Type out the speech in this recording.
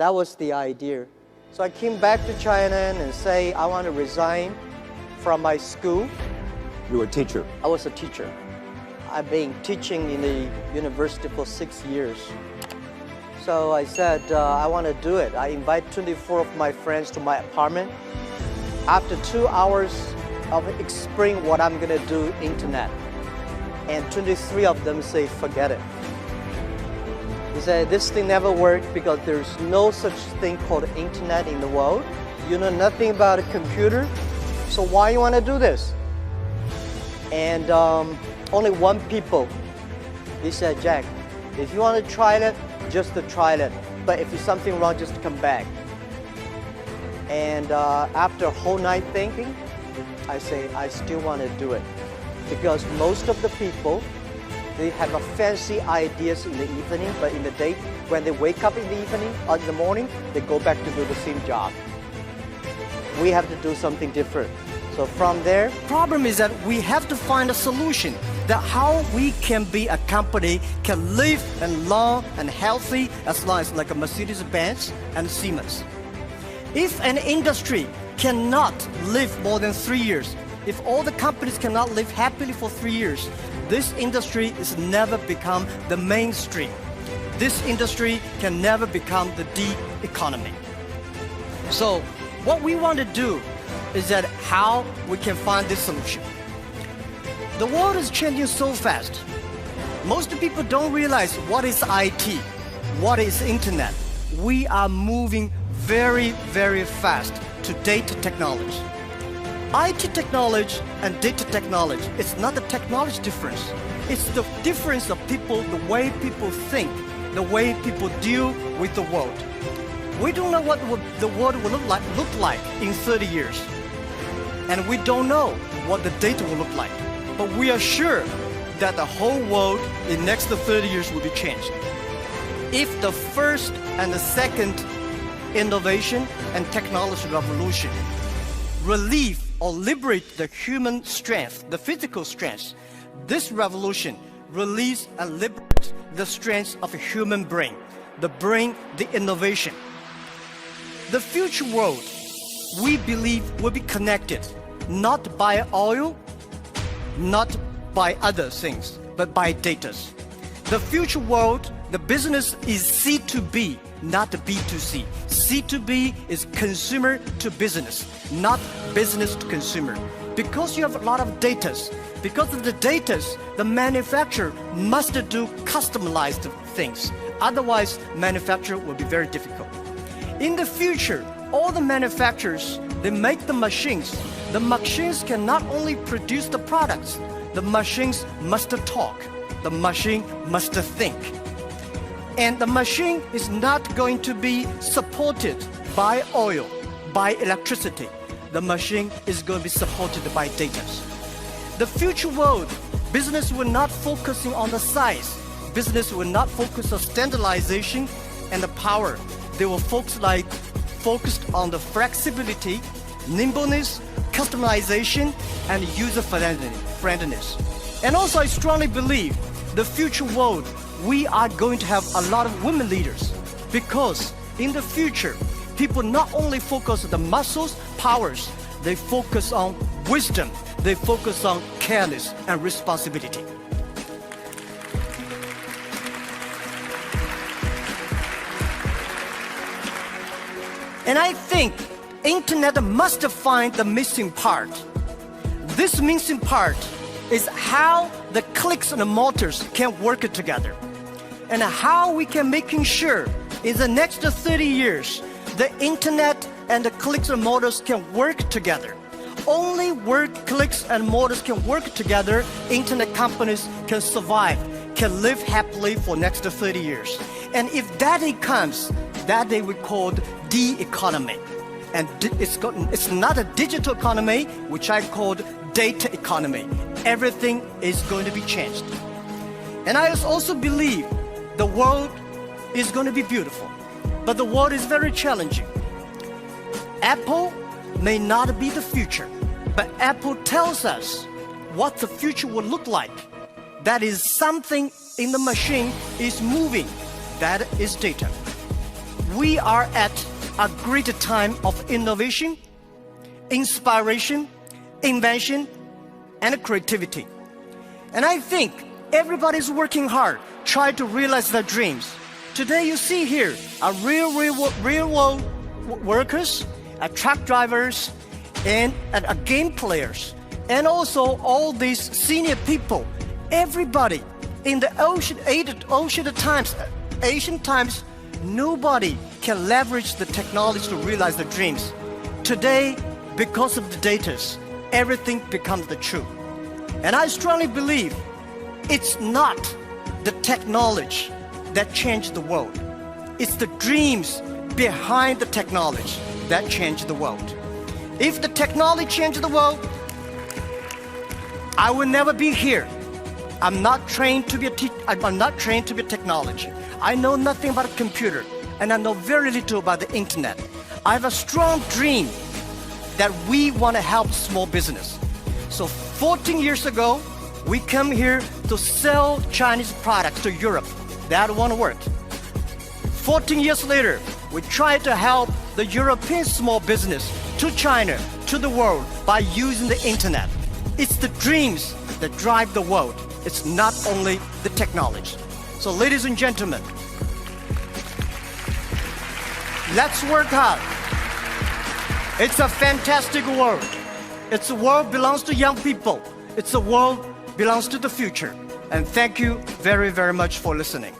that was the idea. So I came back to China and say I want to resign from my school. You were a teacher. I was a teacher. I've been teaching in the university for 6 years. So I said, I want to do it. I invite 24 of my friends to my apartment. After 2 hours of explaining what I'm going to do, internet. And 23 of them say, forget it. He said, this thing never worked because there's no such thing called internet in the world. You know nothing about a computer. So why you want to do this? And only one people, he said, Jack, if you want to try it, just to try it. But if there's something wrong, just come back. And after a whole night thinking, I say, I still want to do it. Because most of the people, they have a fancy ideas in the evening, but in the day, when they wake up in the evening or in the morning, they go back to do the same job. We have to do something different. So from there, problem is that we have to find a solution that how we can be a company can live and long and healthy as long as like a Mercedes-Benz and Siemens. If an industry cannot live more than 3 years, if all the companies cannot live happily for 3 years, this industry is never become the mainstream. This industry can never become the D economy. So what we want to do is that how we can find this solution. The world is changing so fast. Most people don't realize what is IT, what is internet. We are moving very, very fast to data technology. IT technology and data technology, it's not the technology difference. It's the difference of people, the way people think, the way people deal with the world. We don't know what the world will look like in 30 years. And we don't know what the data will look like. But we are sure that the whole world in next 30 years will be changed. If the first and the second innovation and technology revolution relieve or liberate the human strength, the physical strength, this revolution release and liberate the strength of a human brain, the innovation. The future world, we believe, will be connected, not by oil, not by other things, but by data. The future world, the business is C2B, not B2C. C2B is consumer to business, not business to consumer. Because you have a lot of data, because of the data, the manufacturer must do customized things. Otherwise, manufacture will be very difficult. In the future, all the manufacturers, they make the machines. The machines can not only produce the products, the machines must talk. The machine must think. And the machine is not going to be supported by oil, by electricity. The machine is going to be supported by data. The future world, business will not focusing on the size. Business will not focus on standardization and the power. They will focused on the flexibility, nimbleness, customization, and user friendliness. And also I strongly believe the future world, we are going to have a lot of women leaders, because in the future, people not only focus on the muscles, powers, they focus on wisdom, they focus on careness and responsibility. And I think internet must find the missing part. This missing part is how the clicks and the motors can work together, and how we can making sure in the next 30 years the internet and the clicks and motors can work together. Only where clicks and motors can work together, internet companies can survive, can live happily for next 30 years. And if that day comes, that day we called D economy. And it's not a digital economy, which I called data economy. Everything is going to be changed. And I also believe the world is going to be beautiful, but the world is very challenging. Apple may not be the future, but Apple tells us what the future will look like. That is something in the machine is moving. That is data. we are at a greater time of innovation, inspiration, invention, and creativity. And I think everybody's working hard, trying to realize their dreams. Today you see here are real world workers, truck drivers, and game players, and also all these senior people. Everybody in the ancient times, nobody can leverage the technology to realize their dreams. Today, because of the data, everything becomes the truth. And I strongly believe it's not the technology that changed the world. It's the dreams behind the technology that changed the world. If the technology changed the world, I will never be here. I'm not trained to be a technology. I know nothing about a computer, and I know very little about the internet. I have a strong dream that we want to help small business. So 14 years ago, we come here to sell Chinese products to Europe. That won't work. 14 years later, we try to help the European small business to China, to the world, by using the internet. It's the dreams that drive the world. It's not only the technology. So ladies and gentlemen, let's work hard. It's a fantastic world. It's a world belongs to young people. It's a world belongs to the future. And thank you very, very much for listening.